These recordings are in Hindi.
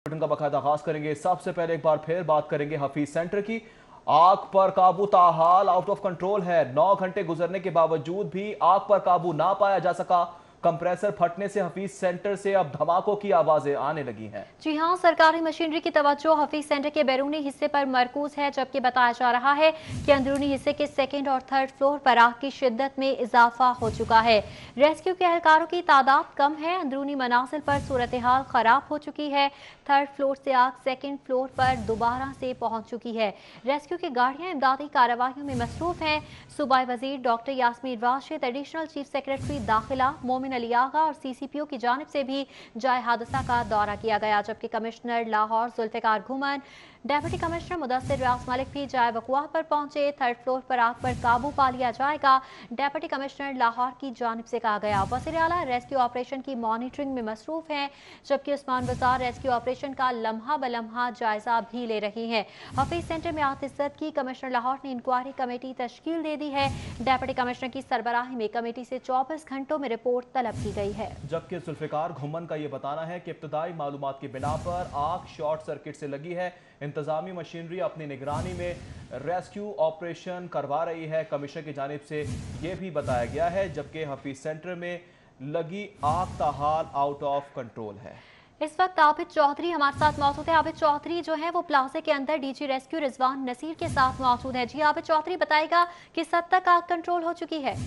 बुलेटिन का बाकायदा आगाज करेंगे। सबसे पहले एक बार फिर बात करेंगे हफीज सेंटर की। आग पर काबू ताहाल आउट ऑफ कंट्रोल है। 9 घंटे गुजरने के बावजूद भी आग पर काबू ना पाया जा सका। कंप्रेसर फटने से हफीज सेंटर से अब धमाकों की आवाजें आने लगी हैं। जी हां, सरकारी मशीनरी की तवज्जो हफीज सेंटर के बैरूनी हिस्से पर मरकूज है, जबकि बताया जा रहा है कि अंदरूनी हिस्से के सेकंड और थर्ड फ्लोर पर आग की शिद्दत में इजाफा हो चुका है। रेस्क्यू के एहलकारों की तादाद कम है। अंदरूनी मनाजिल पर सूरत हाल खराब हो चुकी है। थर्ड फ्लोर से आग सेकंड फ्लोर पर दोबारा से पहुंच चुकी है। रेस्क्यू की गाड़ियां इमदादी कार्रवाइयों में मसरूफ हैं। सूबाई वजीर doctor Yasmin Rashid, additional chief secretary दाखिला मोमिन अली आगा और CCPO की जानिब से भी जाए हादसा का दौरा किया गया, जबकि कमिश्नर लाहौर जुल्फिकार घुमन, डेप्यूटी कमिश्नर मुदस्सिर रियाज मलिक भी जाए वक़ुआ पर पहुंचे। थर्ड फ्लोर पर आग पर काबू पा लिया जाएगा, डेप्यूटी कमिश्नर लाहौर की जानिब से कहा गया। वज़ीर आला रेस्क्यू ऑपरेशन की मॉनिटरिंग में मसरूफ हैं, जबकि उस्मान बाजार रेस्क्यू ऑपरेशन का लम्हा ब लम्हा जायजा भी ले रही हैं। हफीज सेंटर में आतिशत की कमिश्नर लाहौर ने इंक्वायरी कमेटी तश्कील दे दी है। डेप्यूटी कमिश्नर की सरबराही में कमेटी से 24 घंटों में रिपोर्ट तलब की गई है, जबकि जुल्फिकार घुमन का यह बताना है कि इब्तदाई मालूमात की बिना पर आग शॉर्ट सर्किट से लगी है। इंतजामी मशीनरी अपनी निगरानी में रेस्क्यू ऑपरेशन करवा रही है, कमिश्नर की जानिब से यह भी बताया गया है। जबकि हफीज सेंटर में लगी आग ताहाल आउट ऑफ कंट्रोल है। इस वक्त आबिद चौधरी हमारे साथ मौजूद है। आबिद चौधरी जो है वो प्लाजा के अंदर DG रेस्क्यू रिजवान नसीर के साथ मौजूद है। जी आबिद चौधरी, बताएगा किस हद तक आग कंट्रोल हो चुकी है?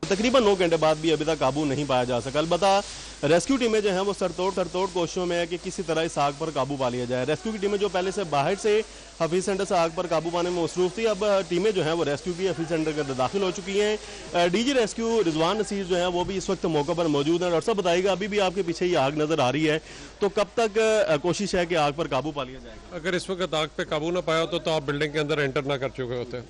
तकरीबन 9 घंटे बाद भी अभी तक काबू नहीं पाया जा सका। अलबत्ता रेस्क्यू टीमें जो हैं वो सरतोड़ कोशिशों में है कि किसी तरह इस आग पर काबू पा लिया जाए। रेस्क्यू की टीमें जो पहले से बाहर से हफीज सेंटर से आग पर काबू पाने में मसरूफ थी, अब टीमें जो हैं वो रेस्क्यू की हफीज सेंटर के अंदर दाखिल हो चुकी हैं। DG रेस्क्यू रिजवान नसीर जो है वो भी इस वक्त मौके पर मौजूद है। डॉक्टर साहब बताइएगा, अभी भी आपके पीछे ही आग नजर आ रही है, तो कब तक कोशिश है कि आग पर काबू पा लिया जाएगा? अगर इस वक्त आग पे काबू ना पाया तो आप बिल्डिंग के अंदर एंटर ना कर चुके होते।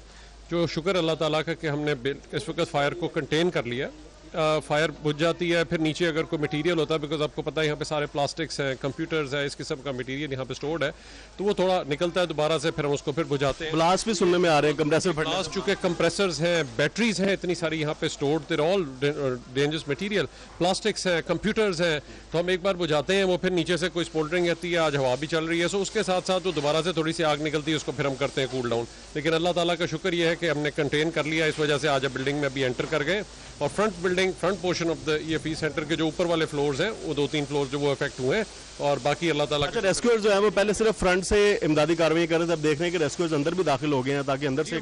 जो शुक्र अल्लाह ताला का कि हमने इस वक्त फायर को कंटेन कर लिया। फायर बुझ जाती है, फिर नीचे अगर कोई मटेरियल होता है, बिकॉज आपको पता है यहाँ पे सारे प्लास्टिक्स हैं, कंप्यूटर्स हैं, इस किस्म का मटेरियल यहाँ पे स्टोर्ड है, तो वो थोड़ा निकलता है दोबारा से, फिर हम उसको फिर बुझाते हैं। ब्लास्ट भी सुनने में आ रहे हैं, कंप्रेसर ब्लास्ट, चूंकि कंप्रेसर्स हैं, बैटरीज हैं, इतनी सारी यहाँ पे stored, there all dangerous material, plastics हैं, कंप्यूटर्स हैं, तो हम एक बार बुझाते हैं, वो फिर नीचे से कोई स्पोल्डरिंग रहती है, आज हवा भी चल रही है, सो उसके साथ साथ वो दोबारा से थोड़ी सी आग निकलती है, उसको फिर हम करते हैं कूल डाउन। लेकिन अल्लाह ताला का शुक्र ये है कि हमने कंटेन कर लिया, इस वजह से आज बिल्डिंग में अभी एंटर कर गए। और फ्रंट पोर्शन ऑफ द ये हफीज सेंटर के जो ऊपर वाले फ्लोर्स हैं, वो 2-3 फ्लोर जो वो इफेक्ट हुए हैं, और बाकी अल्लाह ताला। अच्छा, रेस्क्यूअर्स जो है वो पहले सिर्फ फ्रंट से इमदादी कार्रवाई कर रहे थे, अब देख रहे हैं कि रेस्क्यूअर्स अंदर भी दाखिल हो गए हैं, ताकि अंदर से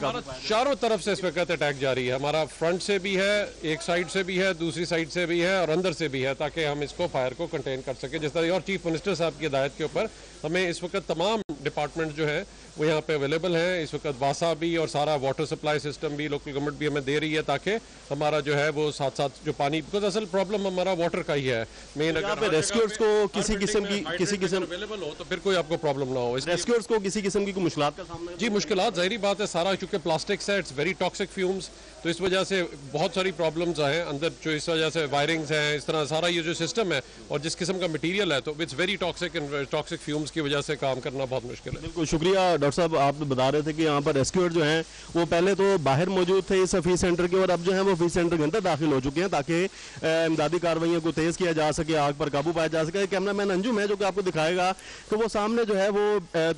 चारों तरफ से इस वक्त अटैक जारी है। हमारा फ्रंट से भी है, एक साइड से भी है, दूसरी साइड से भी है, और अंदर से भी है, ताकि हम इसको फायर को कंटेन कर सके। जिस तरह और चीफ मिनिस्टर साहब की हिदायत के ऊपर हमें इस वक्त तमाम डिपार्टमेंट जो है वो यहाँ पे अवेलेबल है। इस वक्त वासा भी और सारा वाटर सप्लाई सिस्टम भी लोकल गवर्नमेंट भी हमें दे रही है, ताकि हमारा जो है वो साथ साथ जो पानी, बिकॉज असल प्रॉब्लम हमारा वाटर का ही है मेन। अगर रेस्क्यूअर्स को किसी किस्म अवेलेबल हो तो फिर कोई आपको प्रॉब्लम ना हो। रेस्क्यूअर्स को किसी किस्म की मुश्किलात का सामना? जी, मुश्किलात जाहिर बात है, सारा चूंकि प्लास्टिक्स है, इट्स वेरी टॉक्सिक फ्यूम्स, तो इस वजह से बहुत सारी प्रॉब्लम्स हैं अंदर, जो इस वजह से वायरिंग्स हैं, इस तरह सारा ये जो सिस्टम है और जिस किस्म का मटीरियल है, तो it's very toxic and toxic fumes की वजह से काम करना बहुत मुश्किल है। बिल्कुल शुक्रिया डॉक्टर साहब, आप बता रहे थे कि यहाँ पर रेस्क्यूअर जो हैं वो पहले तो बाहर मौजूद थे इस हफीज सेंटर के, और अब जो है वो हफीज सेंटर के अंदर दाखिल हो चुके हैं, ताकि इमदादी कार्रवाइयों को तेज़ किया जा सके, आग पर काबू पाया जा सके। कैमरामैन अंजुम है जो कि आपको दिखाएगा कि वो सामने जो है वो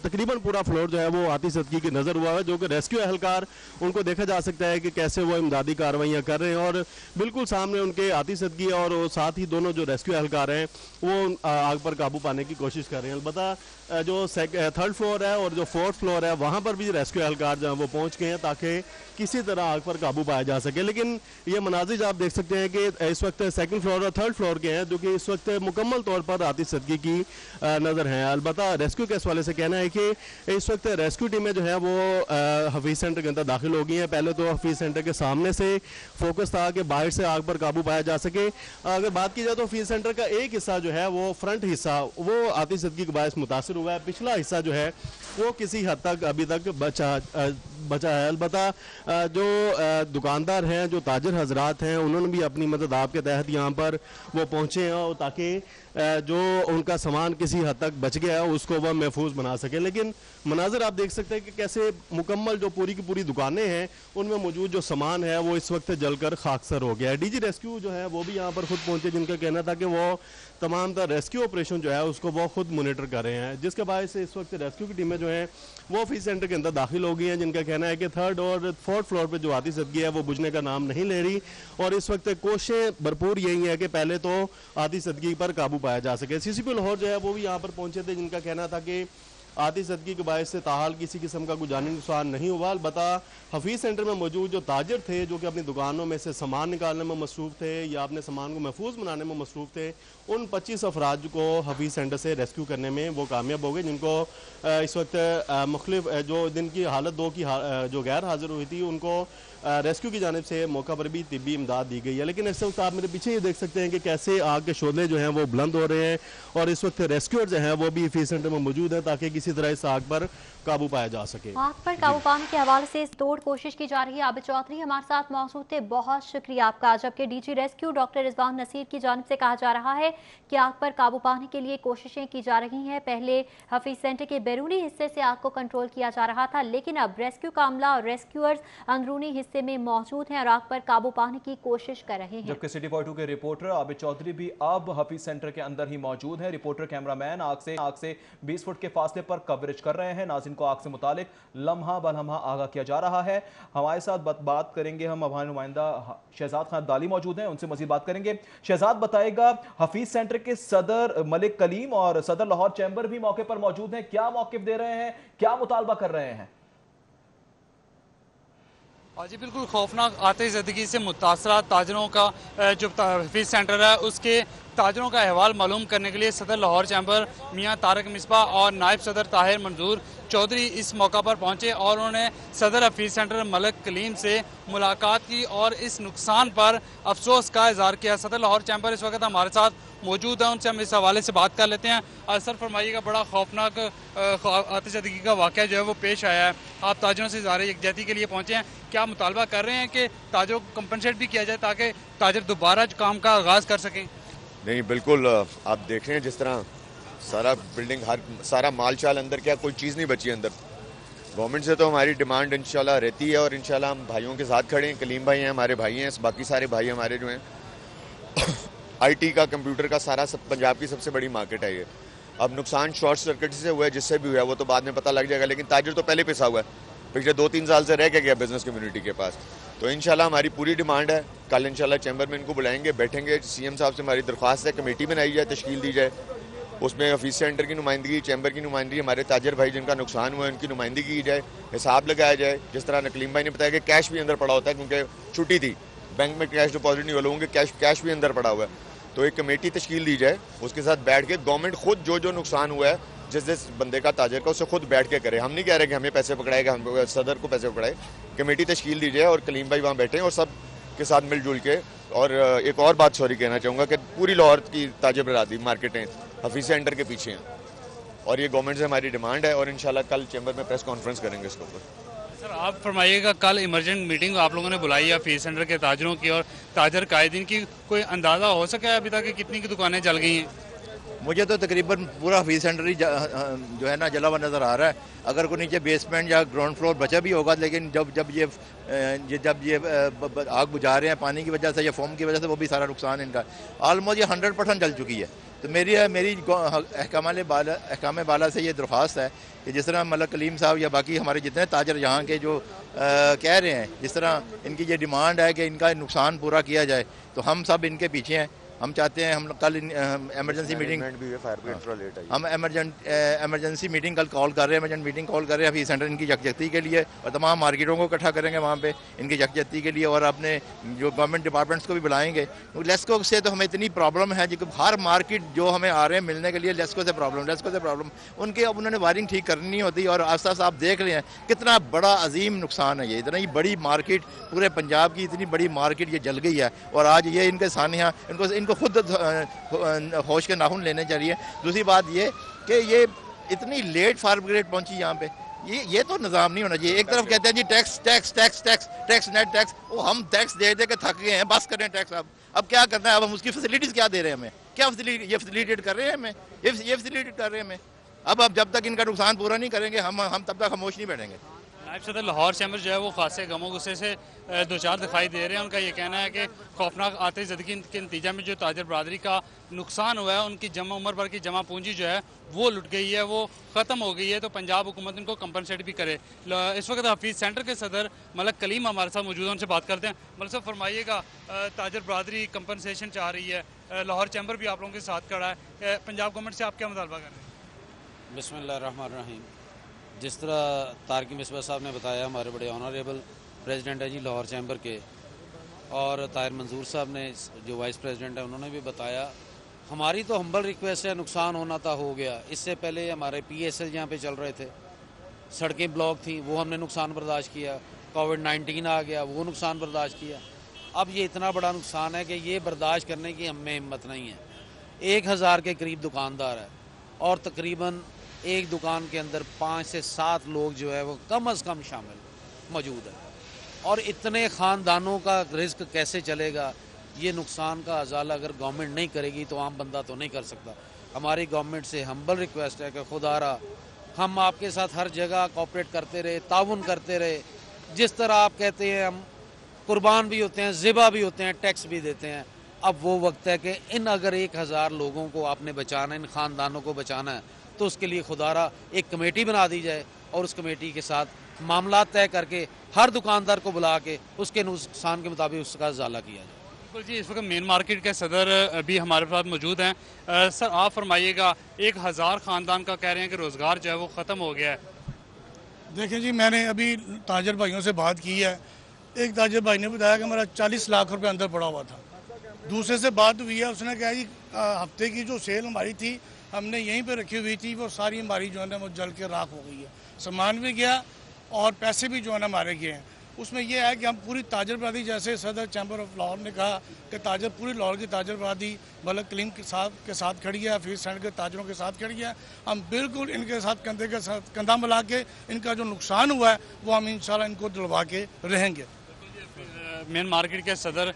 तकरीबन पूरा फ्लोर जो है वो आतिशदगी की नज़र हुआ है, जो कि रेस्क्यू एहलकार उनको देखा जा सकता है कि कैसे वो इमदादी कार्रवाइयाँ कर रहे हैं, और बिल्कुल सामने उनके आतिशदगी और साथ ही दोनों जो रेस्क्यू एहलकार हैं वो आग पर काबू पाने की कोशिश कर रहे हैं। अलबत्ता जो थर्ड फ्लोर है और जो फोर्थ फ्लोर है वहाँ पर भी रेस्क्यू एहलकार जो है वो पहुँच गए हैं, ताकि किसी तरह आग पर काबू पाया जा सके। लेकिन ये मनाजिर आप देख सकते हैं कि इस वक्त सेकंड फ्लोर और थर्ड फ्लोर के हैं, जो कि इस वक्त मुकम्मल तौर पर आतिशदगी की नज़र हैं। अलबत्ता रेस्क्यू के हवाले से कहना है कि इस वक्त रेस्क्यू टीमें जो है वो हफीज सेंटर के अंदर दाखिल हो गई हैं। पहले तो हफीज सेंटर के सामने से फोकस था कि बाहर से आग पर काबू पाया जा सके। अगर बात की जाए तो हफीज सेंटर का एक हिस्सा जो है वो फ्रंट हिस्सा वो आतिशदगी के बायस मुतासर हुआ है, पिछला हिस्सा जो है वो किसी हद तक अभी तक बचा है। अलबत्ता जो दुकानदार हैं, जो ताजर हजरात हैं, उन्होंने भी अपनी मदद आपके तहत यहाँ पर वो पहुँचे हैं और ताकि जो उनका सामान किसी हद तक बच गया है उसको वह महफूज बना सके। लेकिन मनाजिर आप देख सकते हैं कि कैसे मुकम्मल जो पूरी की पूरी दुकानें हैं उनमें मौजूद जो सामान है वो इस वक्त जलकर खाकसर हो गया है। डीजी रेस्क्यू जो है वो भी यहाँ पर खुद पहुंचे, जिनका कहना था कि वो तमाम तरह रेस्क्यू ऑपरेशन जो है उसको वो खुद मोनिटर कर रहे हैं, जिसके बायस से इस वक्त रेस्क्यू की टीमें जो हैं वो ऑफिस सेंटर के अंदर दाखिल हो गई हैं, जिनका कहना है कि 3rd और 4th फ्लोर पर जो आतिशबाजी है वो बुझने का नाम नहीं ले रही और इस वक्त कोशिशें भरपूर यही है कि पहले तो आतिशबाजी पर काबू पाया जा सके। CCP लाहौर जो है वो भी यहाँ पर पहुंचे थे, जिनका कहना था कि आतिशबाजी के बायस से ताहाल किसी किस्म का कोई जानी नुकसान नहीं हुआ। अलबत्ता हफीज़ सेंटर में मौजूद जो ताजर थे जो कि अपनी दुकानों में से सामान निकालने में मसरूफ़ थे या अपने सामान को महफूज बनाने में मसरूफ़ थे, उन 25 अफराद को हफीज़ सेंटर से रेस्क्यू करने में वो कामयाब हो गए, जिनको इस वक्त मुख्तलिफ जो दिन की हालत 2 की जो गैर हाजिर हुई थी उनको रेस्क्यू की जानिब से मौका पर भी तिब्बी इमदाद दी गई है। लेकिन इस वक्त आप मेरे पीछे ये देख सकते हैं कि कैसे आग के शोले जो हैं वो बुलंद हो रहे हैं और इस वक्त रेस्क्यूअर जो हैं वो भी हफीज़ सेंटर में मौजूद हैं ताकि किसी तरह इस आग पर काबू पाया जा सके। आग पर काबू पाने के हवाले से तोड़ कोशिश की जा रही है। आबिद चौधरी हमारे साथ मौजूद थे, बहुत शुक्रिया आपका। जबकि DG rescue doctor Rizwan Naseer की जानिब से कहा जा रहा है कि आग पर काबू पाने के लिए कोशिशें की जा रही हैं। पहले हफीज सेंटर के बैरूनी हिस्से से आग को कंट्रोल किया जा रहा था, लेकिन अब रेस्क्यू का अमला और रेस्क्यूअर्स अंदरूनी हिस्से में मौजूद हैं और आग पर काबू पाने की कोशिश कर रहे हैं। जबकि सिटी 42 के रिपोर्टर आबिद चौधरी भी अब हफीज सेंटर के अंदर ही मौजूद है। रिपोर्टर कैमरामैन आग से 20 फुट के फासले पर कवरेज कर रहे हैं। नाज़रीन को आग से मुतालिक लम्हा बलम्हा आगाह किया जा रहा है। हमारे साथ बात करेंगे हम हमारे नुमाइंदा शहजाद खान दाली मौजूद हैं, उनसे मजीद बात करेंगे। शहजाद बताएगा, हफीज सेंटर के सदर मलिक कलीम और सदर लाहौर चैम्बर भी मौके पर मौजूद हैं, क्या मौक़िफ़ दे रहे हैं, क्या मुतालबा कर रहे हैं? जी बिल्कुल, खौफनाक आतिशबाजी से मुतासरा ताजरों का जो हफीज सेंटर है उसके ताजरों का अहवाल मालूम करने के लिए सदर लाहौर चैम्बर मियाँ तारक मिसबा और नायब सदर ताहिर मंजूर चौधरी इस मौका पर पहुंचे और उन्होंने सदर हफीज सेंटर मलिक कलीम से मुलाकात की और इस नुकसान पर अफसोस का इजहार किया। सदर लाहौर चैम्बर इस वक्त हमारे साथ मौजूद है, उनसे हम इस हवाले से बात कर लेते हैं। सर फरमाइएगा, बड़ा खौफनाक आतिशबाजी का वाक़या जो है वो पेश आया है, आप ताजरों से इज़हार यकजहती के लिए पहुँचे हैं, क्या मुतालबा कर रहे हैं कि ताजरों को कंपनसेट भी किया जाए ताकि ताजर दोबारा काम का आगाज़ कर सकें? नहीं, बिल्कुल आप देख रहे हैं जिस तरह सारा बिल्डिंग सारा माल चाल अंदर, क्या कोई चीज़ नहीं बची अंदर। गवर्नमेंट से तो हमारी डिमांड इंशाल्लाह रहती है और इंशाल्लाह हम भाइयों के साथ खड़े हैं। कलीम भाई हैं हमारे भाई हैं, बाकी सारे भाई हमारे जो हैं IT का, कंप्यूटर का सारा पंजाब की सबसे बड़ी मार्केट है ये। अब नुकसान शॉर्ट सर्किट से हुआ है, जिससे भी हुआ है वो तो बाद में पता लग जाएगा, लेकिन ताजर तो पहले पिसा हुआ है, पिछले 2-3 साल से रह के गया बिजनेस कम्युनिटी के पास। तो इंशाल्लाह हमारी पूरी डिमांड है, कल इंशाल्लाह चैम्बर में इनको बुलाएंगे, बैठेंगे, CM साहब से हमारी दरख्वास्त है कमेटी बनाई जाए, तश्कील दी जाए, उसमें हफीज सेंटर की नुमाइंदगी, चैम्बर की नुमाइंदगी, हमारे ताजर भाई जिनका नुकसान हुआ है उनकी नुमाइंदगी की जाए, हिसाब लगाया जाए। जिस तरह नकलीम भाई ने बताया कि कैश भी अंदर पड़ा होता है, क्योंकि छुट्टी थी, बैंक में कैश डिपॉजिट नहीं हो लोगों के, कैश भी अंदर पड़ा हुआ है। तो एक कमेटी तश्कील दी जाए, उसके साथ बैठ के गवर्नमेंट खुद जो नुकसान हुआ है जिस बंदे का, ताजर का, उससे खुद बैठ के करे। हम नहीं कह रहे कि हमें पैसे पकड़ाएगा, हम सदर को पैसे पकड़ाए। कमेटी तश्कील दी जाए और कलीम भाई वहाँ बैठे और सब के साथ मिलजुल के। और एक और बात सॉरी कहना चाहूँगा कि पूरी लाहौर की ताजर बरादरी मार्केटें हफीज सेंटर के पीछे हैं और ये गवर्नमेंट से हमारी डिमांड है और इंशाल्लाह कल चैम्बर में प्रेस कॉन्फ्रेंस करेंगे इसके ऊपर। सर आप फरमाइएगा, कल इमरजेंट मीटिंग आप लोगों ने बुलाई है हफीज सेंटर के ताजरों की और ताजर कायदीन की, कोई अंदाज़ा हो सका है अभी तक कि कितनी की दुकानें जल गई हैं? मुझे तो तकरीबन पूरा हफीज सेंटर ही जो है ना जला हुआ नज़र आ रहा है। अगर कोई नीचे बेसमेंट या ग्राउंड फ्लोर बचा भी होगा, लेकिन जब ये आग बुझा रहे हैं पानी की वजह से या फोम की वजह से, वो भी सारा नुकसान इनका ऑलमोस्ट ये 100% जल चुकी है। तो मेरी अहकाम बाला से ये दरख्वास्त है कि जिस तरह मलिक कलीम साहब या बाकी हमारे जितने ताजर यहाँ के जो कह रहे हैं, जिस तरह इनकी ये डिमांड है कि इनका नुकसान पूरा किया जाए, तो हम सब इनके पीछे हैं। हम चाहते हैं, हम कल एमरजेंसी मीटिंग हम एमरजेंसी मीटिंग कल कॉल कर रहे हैं, एमरजेंसी मीटिंग कॉल कर रहे हैं हफीज सेंटर इनकी यकजहती के लिए और तमाम मार्केटों को इकट्ठा करेंगे वहाँ पे इनकी यकजहती के लिए और अपने जो गवर्नमेंट डिपार्टमेंट्स को भी बुलाएंगे। लेस्को से तो हमें इतनी प्रॉब्लम है जो हर मार्केट जो हमें आ रहे हैं मिलने के लिए लेस्को से प्रॉब्लम उनकी, अब उन्होंने वायरिंग ठीक करनी होती और आस्ता आस्ता आप देख रहे हैं कितना बड़ा अजीम नुकसान है ये। इतना ही बड़ी मार्केट, पूरे पंजाब की इतनी बड़ी मार्केट ये जल गई है और आज ये इनके सानिया इनको खुद होश के नाखून लेने चाहिए। दूसरी बात ये कि ये इतनी लेट फायर ब्रिगेड पहुंची यहाँ पे, ये तो निज़ाम नहीं होना चाहिए। एक तरफ कहते हैं जी tax tax tax tax tax net tax, वो हम टैक्स दे दे के थक गए हैं, बस करें टैक्स। अब क्या करना है, अब हम उसकी फैसिलिटीज़ क्या दे रहे हैं हमें, क्या ये फैसिलिटेट कर रहे हैं हमें, ये फैसिलिटेट कर रहे हैं हमें। अब जब तक इनका नुकसान पूरा नहीं करेंगे हम तब तक खामोश नहीं बैठेंगे। नायब सदर लाहौर चैम्बर जो है वो खासे गमो गुस्से से दो चार दिखाई दे रहे हैं। उनका ये कहना है कि खौफनाक आते ज़िंदगी के नतीजे में जो ताजर बरदरी का नुकसान हुआ है, उनकी जमा उम्र भर की जमा पूंजी जो है वो लुट गई है, वो ख़त्म हो गई है, तो पंजाब हुकूमत इनको कंपनसेट भी करे। इस वक्त हफीज़ सेंटर के सदर मलक कलीम हमारे साथ मौजूद हैं, उनसे बात करते हैं। मलक साहब फरमाइएगा, ताजर बरदरी कंपनसेशन चाह रही है, लाहौर चैम्बर भी आप लोगों के साथ खड़ा है, पंजाब गवर्नमेंट से आप क्या मुतालबा कर रहे हैं? बिस्मिल्लाहिर्रहमानिर्रहीम। जिस तरह तारिक मिसबा साहब ने बताया, हमारे बड़े ऑनरेबल प्रेसिडेंट है जी लाहौर चैम्बर के, और ताहिर मंजूर साहब ने जो वाइस प्रेसिडेंट है उन्होंने भी बताया, हमारी तो हम्बल रिक्वेस्ट है, नुकसान होना था हो गया। इससे पहले हमारे PSL यहाँ पे चल रहे थे, सड़कें ब्लॉक थी, वो हमने नुकसान बर्दाश्त किया। कोविड-19 आ गया, वो नुकसान बर्दाश्त किया। अब ये इतना बड़ा नुकसान है कि ये बर्दाश्त करने की हमें हिम्मत नहीं है। 1000 के करीब दुकानदार है और तकरीबन एक दुकान के अंदर 5 से 7 लोग जो है वो कम अज़ कम शामिल मौजूद है, और इतने ख़ानदानों का रिस्क कैसे चलेगा? ये नुकसान का अजाला अगर गवर्नमेंट नहीं करेगी तो आम बंदा तो नहीं कर सकता। हमारी गवर्नमेंट से हम्बल रिक्वेस्ट है कि खुदारा हम आपके साथ हर जगह कोऑपरेट करते रहे, ताउन करते रहे। जिस तरह आप कहते हैं हम कुर्बान भी होते हैं, ज़िबा भी होते हैं, टैक्स भी देते हैं। अब वो वक्त है कि इन अगर 1000 लोगों को आपने बचाना है, इन ख़ानदानों को बचाना है, तो उसके लिए खुदारा एक कमेटी बना दी जाए और उस कमेटी के साथ मामला तय करके हर दुकानदार को बुला के उसके नुकसान के मुताबिक उसका अजाला किया जाए। बिल्कुल जी, इस वक्त मेन मार्केट के सदर भी हमारे साथ मौजूद हैं। सर आप फरमाइएगा, 1000 ख़ानदान का कह रहे हैं कि रोज़गार जो है वो ख़त्म हो गया है। देखिए जी, मैंने अभी ताजर भाइयों से बात की है। एक ताजर भाई ने बताया कि हमारा 40 लाख रुपए अंदर पड़ा हुआ था। दूसरे से बात हुई है, उसने कहा जी हफ्ते की जो सेल हमारी थी हमने यहीं पे रखी हुई थी, वो सारी हमारी जो है ना वो जल के राख हो गई है। सामान भी गया और पैसे भी जो है ना हमारे गए हैं। उसमें यह है कि हम पूरी ताजर बरादरी, जैसे सदर चैम्बर ऑफ लाहौर ने कहा कि पूरी लाहौर की ताजर बरादरी मलक कलीम के साथ खड़ी है, हफीज़ सेंटर के ताजरों के साथ खड़ी है। हम बिल्कुल इनके साथ कंधे के साथ कंधा मिला के इनका जो नुकसान हुआ है वो हम इंशाल्लाह इनको दिलवा के रहेंगे। मेन मार्केट के सदर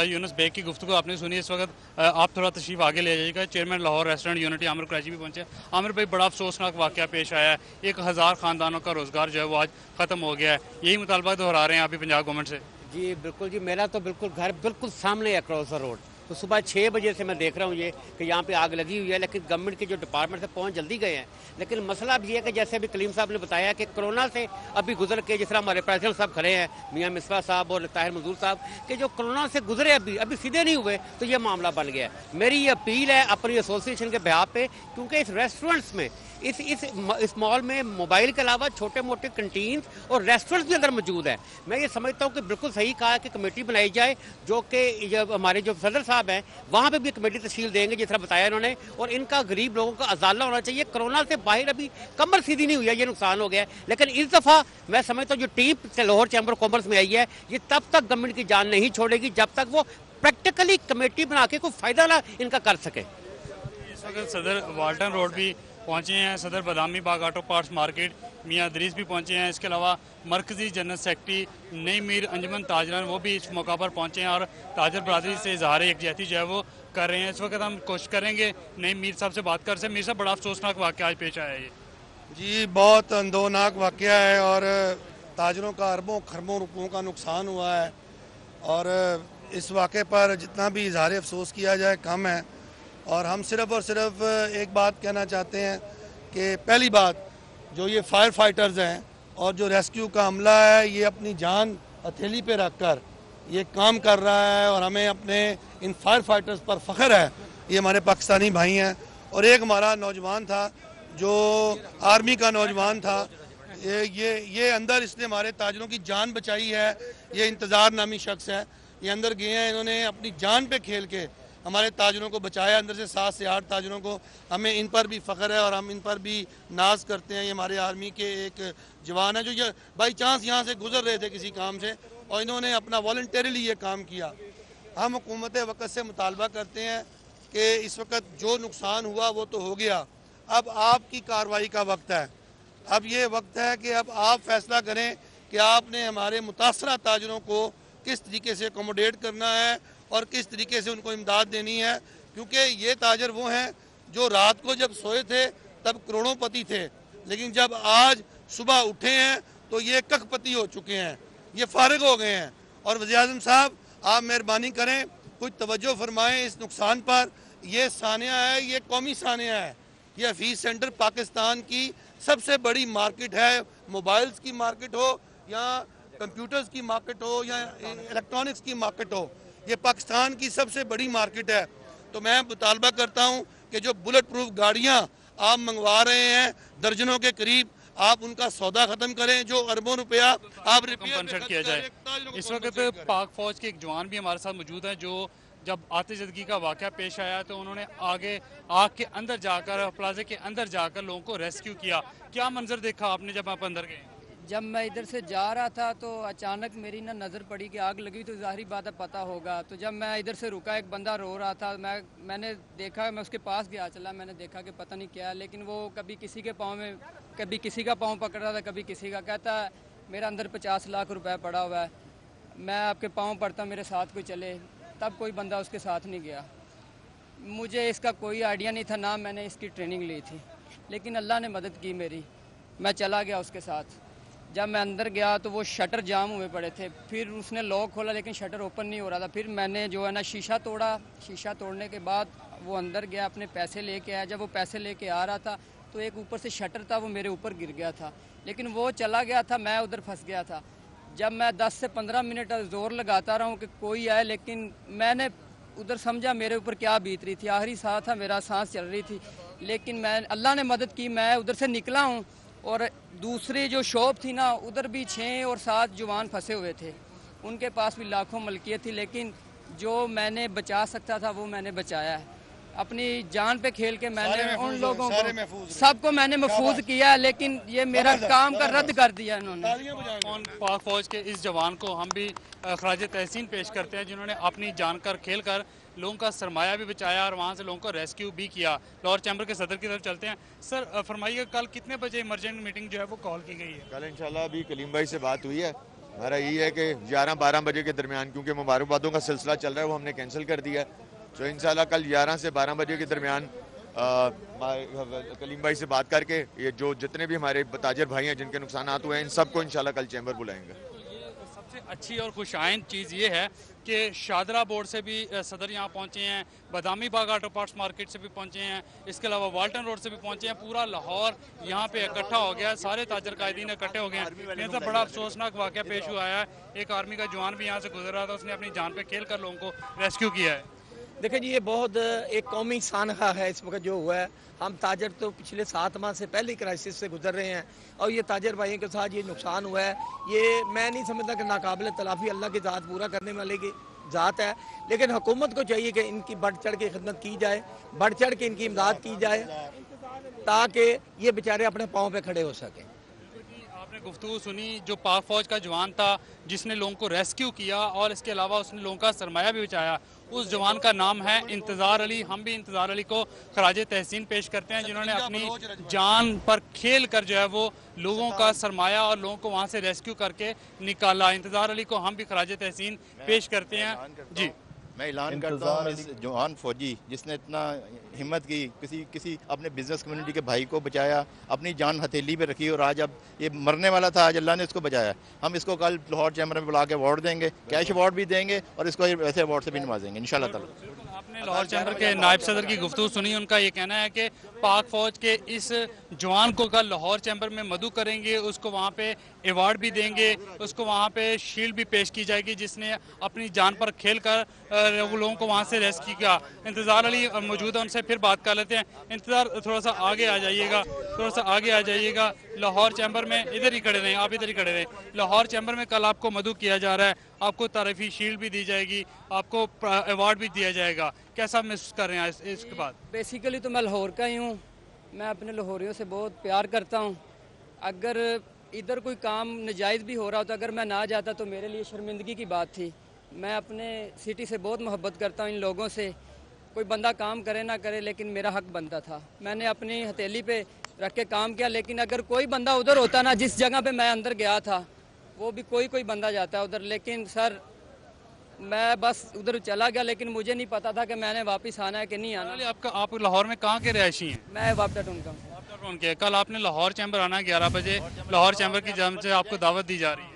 यूनुस बेग की गुफ्तगू आपने सुनी। इस वक्त आप थोड़ा तशरीफ आगे ले जाइएगा। Chairman Lahore restaurant unity Aamir Qureshi भी पहुंचे। आमिर भाई, बड़ा अफसोसनाक वाक़या पेश आया है, 1000 ख़ानदानों का रोज़गार जो है वो आज ख़त्म हो गया है। यही मुतालबा दोहरा रहे हैं आप भी पंजाब गवर्नमेंट से? जी बिल्कुल जी, मेरा तो बिल्कुल घर बिल्कुल सामने है क्रॉस रोड। तो सुबह 6 बजे से मैं देख रहा हूँ ये कि यहाँ पे आग लगी हुई है, लेकिन गवर्नमेंट के जो डिपार्टमेंट से पहुँच जल्दी गए हैं। लेकिन मसला अब ये है कि जैसे अभी कलीम साहब ने बताया कि कोरोना से अभी गुजर के, जिस तरह हमारे प्रेसिडेंट साहब खड़े हैं मियाँ मिसबा साहब और ताहिर मंजूर साहब, कि जो कोरोना से गुजरे अभी सीधे नहीं हुए, तो ये मामला बन गया है। मेरी ये अपील है अपनी एसोसिएशन के बिहाफ पे, क्योंकि इस रेस्टोरेंट्स में इस मॉल में मोबाइल के अलावा छोटे मोटे कंटीन और रेस्टोरेंट्स भी अंदर मौजूद है। मैं ये समझता हूँ कि बिल्कुल सही कहा कि कमेटी बनाई जाए, जो कि जब हमारे जो सदर साहब हैं वहाँ पे भी कमेटी तश्कील देंगे जिस तरह बताया इन्होंने, और इनका गरीब लोगों का अजाला होना चाहिए। कोरोना से बाहर अभी कमर सीधी नहीं हुई है, ये नुकसान हो गया है। लेकिन इस दफ़ा मैं समझता हूँ जो team Lahore chamber of commerce में आई है, ये तब तक गवर्नमेंट की जान नहीं छोड़ेगी जब तक वो प्रैक्टिकली कमेटी बना के कोई फ़ायदा ना इनका कर सके। इस वक्त सदर वाल्टन रोड भी पहुँचे हैं, सदर Badami Bagh auto parts market मियाँ अदरीस भी पहुँचे हैं। इसके अलावा मरकज़ी जनरल सेक्रेटरी नई मीर अंजुमन ताजरान वो भी इस मौका पर पहुँचे हैं और ताजर बरादरी से इजहार यकजहती जो है वो कर रहे हैं। इस वक्त हम कोशिश करेंगे नई मीर साहब से बात कर से। मीर साहब, बड़ा अफसोसनाक वाक़या आज पेश आया है ये। जी, बहुत अंदोनाक वाक़या है और ताजरों का अरबों खरबों रुपयों का नुकसान हुआ है, और इस वाक़े पर जितना भी इजहार अफसोस किया जाए कम है। और हम सिर्फ़ और सिर्फ एक बात कहना चाहते हैं कि पहली बात, जो ये फायर फाइटर्स हैं और जो रेस्क्यू का अमला है, ये अपनी जान हथेली पे रख कर ये काम कर रहा है और हमें अपने इन फायर फाइटर्स पर फ़ख्र है। ये हमारे पाकिस्तानी भाई हैं। और एक हमारा नौजवान था जो आर्मी का नौजवान था, ये अंदर इसने हमारे ताजरों की जान बचाई है। ये इंतज़ार नामी शख्स है, ये अंदर गए हैं, इन्होंने अपनी जान पे खेल के हमारे ताजरों को बचाया अंदर से 7 से 8 ताजरों को। हमें इन पर भी फ़ख्र है और हम इन पर भी नाज करते हैं। ये हमारे आर्मी के एक जवान है जो ये बाई चांस यहाँ से गुजर रहे थे किसी काम से और इन्होंने अपना वॉलंटरीली ये काम किया। हम हुकूमत वक्त से मुतालबा करते हैं कि इस वक्त जो नुकसान हुआ वो तो हो गया, अब आपकी कार्रवाई का वक्त है। अब ये वक्त है कि अब आप फैसला करें कि आपने हमारे मुतासरा ताजरों को किस तरीके से अकोमोडेट करना है और किस तरीके से उनको इमदाद देनी है, क्योंकि ये ताजर वो हैं जो रात को जब सोए थे तब करोड़ोंपति थे, लेकिन जब आज सुबह उठे हैं तो ये कखपति हो चुके हैं, ये फारिग हो गए हैं। और वज़ीर-ए-आज़म साहब, आप मेहरबानी करें, कुछ तवज्जो फरमाएं इस नुकसान पर। ये सानिया है, ये कौमी सानिया है। ये हफीज़ सेंटर पाकिस्तान की सबसे बड़ी मार्केट है, मोबाइल्स की मार्केट हो या कंप्यूटर्स की मार्केट हो या इलेक्ट्रॉनिक्स की मार्केट हो, ये पाकिस्तान की सबसे बड़ी मार्केट है। तो मैं मुतालबा करता हूँ कि जो बुलेट प्रूफ गाड़ियाँ आप मंगवा रहे हैं दर्जनों के करीब, आप उनका सौदा खत्म करें, जो अरबों रुपया आप रिपेयर किया जाए। इस वक्त पाक फौज के एक जवान भी हमारे साथ मौजूद हैं जो जब आतिशबाजी का वाक़या पेश आया तो उन्होंने आगे आग के अंदर जाकर, प्लाजे के अंदर जाकर लोगों को रेस्क्यू किया। क्या मंजर देखा आपने जब आप अंदर गए? जब मैं इधर से जा रहा था तो अचानक मेरी ना नज़र पड़ी कि आग लगी, तो ज़ाहिर बात है पता होगा। तो जब मैं इधर से रुका, एक बंदा रो रहा था, मैंने देखा, मैं उसके पास गया चला, मैंने देखा कि पता नहीं क्या है, लेकिन वो कभी किसी के पाँव में, कभी किसी का पाँव पकड़ रहा था, कभी किसी का। कहता है मेरा अंदर 50 लाख रुपए पड़ा हुआ है, मैं आपके पाँव पड़ता, मेरे साथ कोई चले। तब कोई बंदा उसके साथ नहीं गया। मुझे इसका कोई आइडिया नहीं था, ना मैंने इसकी ट्रेनिंग ली थी, लेकिन अल्लाह ने मदद की मेरी। मैं चला गया उसके साथ। जब मैं अंदर गया तो वो शटर जाम हुए पड़े थे, फिर उसने लॉक खोला लेकिन शटर ओपन नहीं हो रहा था। फिर मैंने जो है ना शीशा तोड़ा। शीशा तोड़ने के बाद वो अंदर गया, अपने पैसे लेके आया। जब वो पैसे लेके आ रहा था तो एक ऊपर से शटर था, वो मेरे ऊपर गिर गया था, लेकिन वो चला गया था, मैं उधर फंस गया था। जब मैं 10 से 15 मिनट ज़ोर लगाता रहा हूँ कि कोई आए, लेकिन मैंने उधर समझा मेरे ऊपर क्या बीत रही थी। आखिरी सांस था, मेरा सांस चल रही थी, लेकिन मैं, अल्लाह ने मदद की, मैं उधर से निकला हूँ। और दूसरी जो शॉप थी ना, उधर भी 6 और 7 जवान फंसे हुए थे, उनके पास भी लाखों मलकियत थी, लेकिन जो मैंने बचा सकता था वो मैंने बचाया है। अपनी जान पे खेल के मैंने उन लोगों को, सबको मैंने महफूज किया, लेकिन ये मेरा काम का रद्द कर दिया इन्होंने। पाक फौज के इस जवान को हम भी खराज तहसीन पेश करते हैं, जिन्होंने अपनी जान कर खेल कर लोगों का सरमाया भी बचाया और वहाँ से लोगों को रेस्क्यू भी किया। लाहौर चैम्बर के सदर की तरफ चलते हैं। सर फरमाइएगा, कल कितने बजे इमरजेंट मीटिंग जो है वो कॉल की गई है? कल इंशाल्लाह अभी कलीम भाई से बात हुई है। हमारा यही है कि 11-12 बजे के दरमियान, क्योंकि मुबारकबादों का सिलसिला चल रहा है, वो हमने कैंसिल कर दिया है। तो इंशाल्लाह कल 11 से 12 बजे के दरमियान कलीम भाई से बात करके ये जो जितने भी हमारे ताजर भाई हैं जिनके नुकसान हुए हैं, इन सबको इंशाल्लाह कल चैम्बर बुलाएंगे। सबसे अच्छी और खुशाइन चीज़ ये है कि शादरा बोर्ड से भी सदर यहाँ पहुँचे हैं, Badami Bagh auto parts market से भी पहुँचे हैं, इसके अलावा वाल्टन रोड से भी पहुँचे हैं। पूरा लाहौर यहाँ पे इकट्ठा हो गया है, सारे ताजर कायदीन इकट्ठे हो गए हैं। ये तो बड़ा अफसोसनाक वाक़या पेश हुआ है। एक आर्मी का जवान भी यहाँ से गुजर रहा था, उसने अपनी जान पे खेल कर लोगों को रेस्क्यू किया है। देखिए जी, ये बहुत एक कौमी सानहा है इस वक्त जो हुआ है। हम ताजर तो पिछले 7 माह से पहले क्राइसिस से गुजर रहे हैं, और ये ताजर भाइयों के साथ ये नुकसान हुआ है, ये मैं नहीं समझता कि नाकाबिल तलाफ़ी, अल्लाह की ज़ात पूरा करने वाले की ज़ात है। लेकिन हुकूमत को चाहिए कि इनकी बढ़ चढ़ के खिदमत की जाए, बढ़ चढ़ के इनकी इमदाद की जाए, ताकि ये बेचारे अपने पाँव पे खड़े हो सकें। आपने गुफ्तगू सुनी, जो पाक फौज का जवान था जिसने लोगों को रेस्क्यू किया और इसके अलावा उसने लोगों का सरमाया भी बचाया, उस जवान का नाम है इंतज़ार अली। हम भी इंतज़ार अली को खराज तहसीन पेश करते हैं, जिन्होंने अपनी जान पर खेल कर जो है वो लोगों का सरमाया और लोगों को वहाँ से रेस्क्यू करके निकाला। इंतज़ार अली को हम भी खराज तहसीन पेश करते हैं। जी, मैं ऐलान करता हूँ, इस जवान फौजी जिसने इतना हिम्मत की, किसी अपने बिजनेस कम्युनिटी के भाई को बचाया, अपनी जान हथेली पे रखी, और आज अब ये मरने वाला था, आज अल्लाह ने इसको बचाया। हम इसको कल लाहौर चैम्बर में बुला के अवार्ड देंगे, कैश अवार्ड भी देंगे, और इसको ऐसे अवार्ड से भी नवाजेंगे इंशाल्लाह ताला। आपने लाहौर चैम्बर के नायब सदर की गुफ्तगू सुनी, उनका ये कहना है कि पाक फौज के इस जवान को कल लाहौर चैम्बर में मदू करेंगे, उसको वहाँ पे अवार्ड भी देंगे, उसको वहाँ पे शील्ड भी पेश की जाएगी, जिसने अपनी जान पर खेल कर लोगों को वहाँ से रेस्क्यू किया। इंतज़ार अली मौजूद है, उनसे फिर बात कर लेते हैं। इंतज़ार, थोड़ा सा आगे आ जाइएगा, थोड़ा सा आगे आ जाइएगा। लाहौर चैम्बर में इधर ही खड़े रहें, आप इधर ही खड़े रहें। लाहौर चैम्बर में कल आपको मदू किया जा रहा है, आपको तारीफी शील्ड भी दी जाएगी, आपको अवार्ड भी दिया जाएगा। कैसा महसूस कर रहे हैं इसके बाद? बेसिकली तो मैं लाहौर का ही हूँ, मैं अपने लाहौरियों से बहुत प्यार करता हूँ। अगर इधर कोई काम नजायज़ भी हो रहा हो तो अगर मैं ना जाता तो मेरे लिए शर्मिंदगी की बात थी। मैं अपने सिटी से बहुत मोहब्बत करता हूँ, इन लोगों से। कोई बंदा काम करे ना करे, लेकिन मेरा हक बनता था। मैंने अपनी हथेली पे रख के काम किया। लेकिन अगर कोई बंदा उधर होता ना, जिस जगह पे मैं अंदर गया था, वो भी कोई बंदा जाता है उधर। लेकिन सर मैं बस उधर चला गया, लेकिन मुझे नहीं पता था कि मैंने वापस आना है कि नहीं आना। आप लाहौर में कहाँ के रहायशी हैं? मैं वापटा टाउन का। कल आपने लाहौर चैम्बर आना है 11 बजे, लाहौर चैम्बर की जानिब से आपको दावत दी जा रही है।